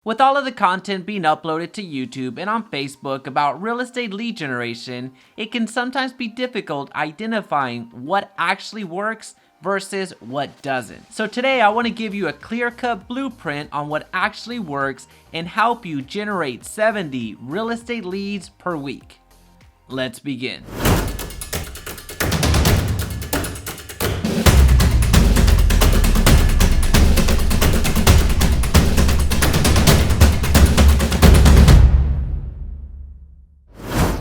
With all of the content being uploaded to YouTube and on Facebook about real estate lead generation, it can sometimes be difficult identifying what actually works versus what doesn't. So today I want to give you a clear-cut blueprint on what actually works and help you generate 70 real estate leads per week. Let's begin.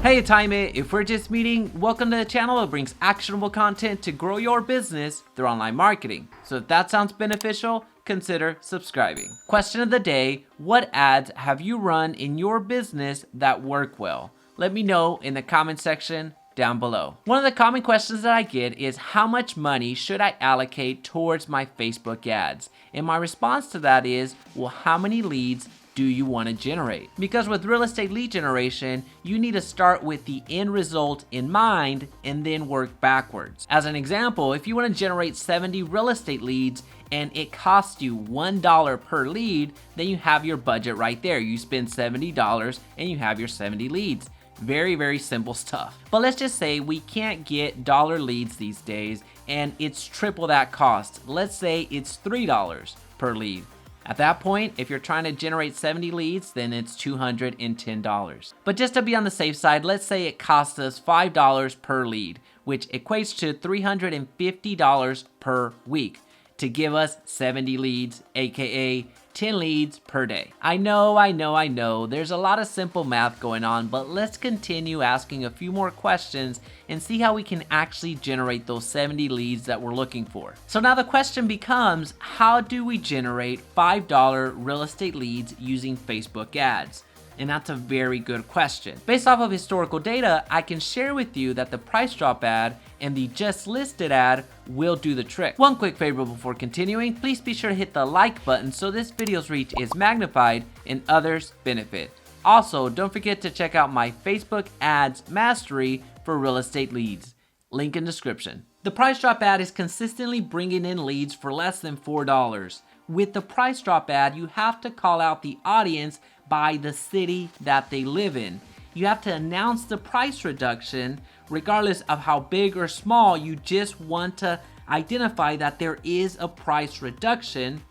Hey Time It, if we're just meeting, welcome to the channel that brings actionable content to grow your business through online marketing. So if that sounds beneficial, consider subscribing. Question of the day, what ads have you run in your business that work well? Let me know in the comment section down below. One of the common questions that I get is how much money should I allocate towards my Facebook ads? And my response to that is, well, how many leads do you want to generate? Because with real estate lead generation, you need to start with the end result in mind and then work backwards. As an example, if you want to generate 70 real estate leads and it costs you $1 per lead, then you have your budget right there. You spend $70 and you have your 70 leads. Very, very simple stuff. But let's just say we can't get dollar leads these days and it's triple that cost. Let's say it's $3 per lead. At that point, if you're trying to generate 70 leads, then it's $210. But just to be on the safe side, let's say it costs us $5 per lead, which equates to $350 per week to give us 70 leads, aka 10 leads per day. I know, there's a lot of simple math going on, but let's continue asking a few more questions and see how we can actually generate those 70 leads that we're looking for. So now the question becomes, how do we generate $5 real estate leads using Facebook ads? And that's a very good question. Based off of historical data, I can share with you that the price drop ad and the just listed ad will do the trick. One quick favor before continuing, please be sure to hit the like button so this video's reach is magnified and others benefit. Also, don't forget to check out my Facebook ads mastery for real estate leads. Link in description. The price drop ad is consistently bringing in leads for less than $4. With the price drop ad, you have to call out the audience by the city that they live in. You have to announce the price reduction regardless of how big or small. You just want to identify that there is a price reduction.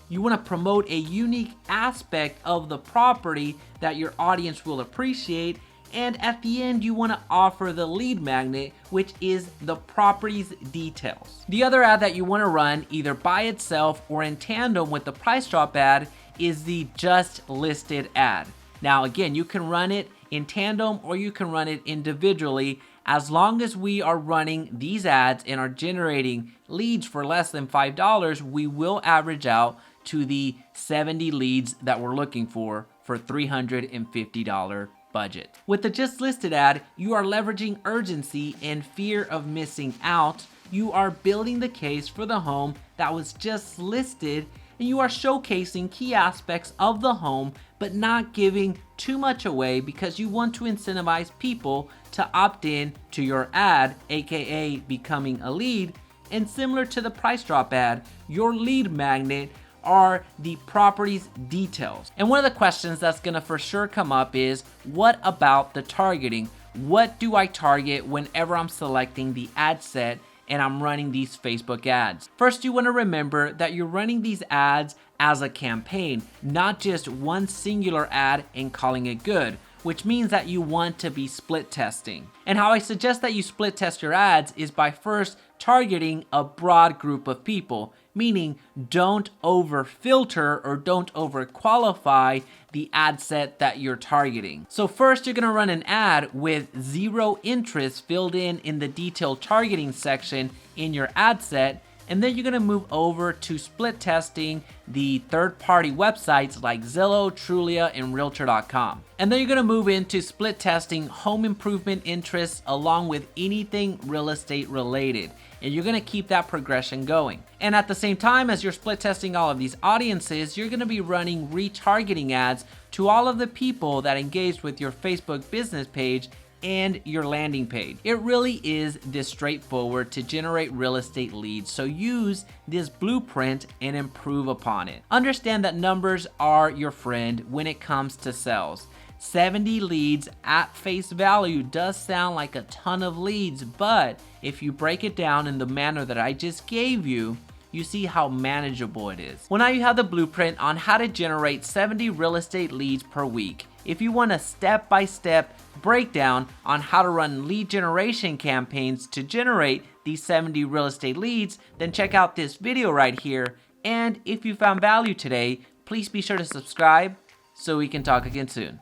You want to promote a unique aspect of the property that your audience will appreciate. And at the end, you want to offer the lead magnet, which is the property's details. The other ad that you want to run either by itself or in tandem with the price drop ad is the just listed ad. Now again, you can run it in tandem or you can run it individually. As long as we are running these ads and are generating leads for less than $5, we will average out to the 70 leads that we're looking for $350 budget. With the just listed ad, you are leveraging urgency and fear of missing out. You are building the case for the home that was just listed, and you are showcasing key aspects of the home but not giving too much away because you want to incentivize people to opt in to your ad, aka becoming a lead. And similar to the price drop ad, your lead magnet are the property's details. And one of the questions that's gonna for sure come up is, what about the targeting? What do I target whenever I'm selecting the ad set and I'm running these Facebook ads? First, you want to remember that you're running these ads as a campaign, not just one singular ad and calling it good, which means that you want to be split testing. And how I suggest that you split test your ads is by first targeting a broad group of people, meaning don't over filter or don't over qualify the ad set that you're targeting. So first, you're gonna run an ad with zero interest filled in the detailed targeting section in your ad set. And then you're gonna move over to split testing the third-party websites like Zillow, Trulia, and Realtor.com. And then you're gonna move into split testing home improvement interests along with anything real estate related. And you're gonna keep that progression going. And at the same time as you're split testing all of these audiences, you're gonna be running retargeting ads to all of the people that engaged with your Facebook business page and your landing page. It really is this straightforward to generate real estate leads, so use this blueprint and improve upon it. Understand that numbers are your friend when it comes to sales. 70 leads at face value does sound like a ton of leads, but if you break it down in the manner that I just gave you, you see how manageable it is. Well, now you have the blueprint on how to generate 70 real estate leads per week. If you want a step-by-step breakdown on how to run lead generation campaigns to generate these 70 real estate leads, then check out this video right here. And if you found value today, please be sure to subscribe so we can talk again soon.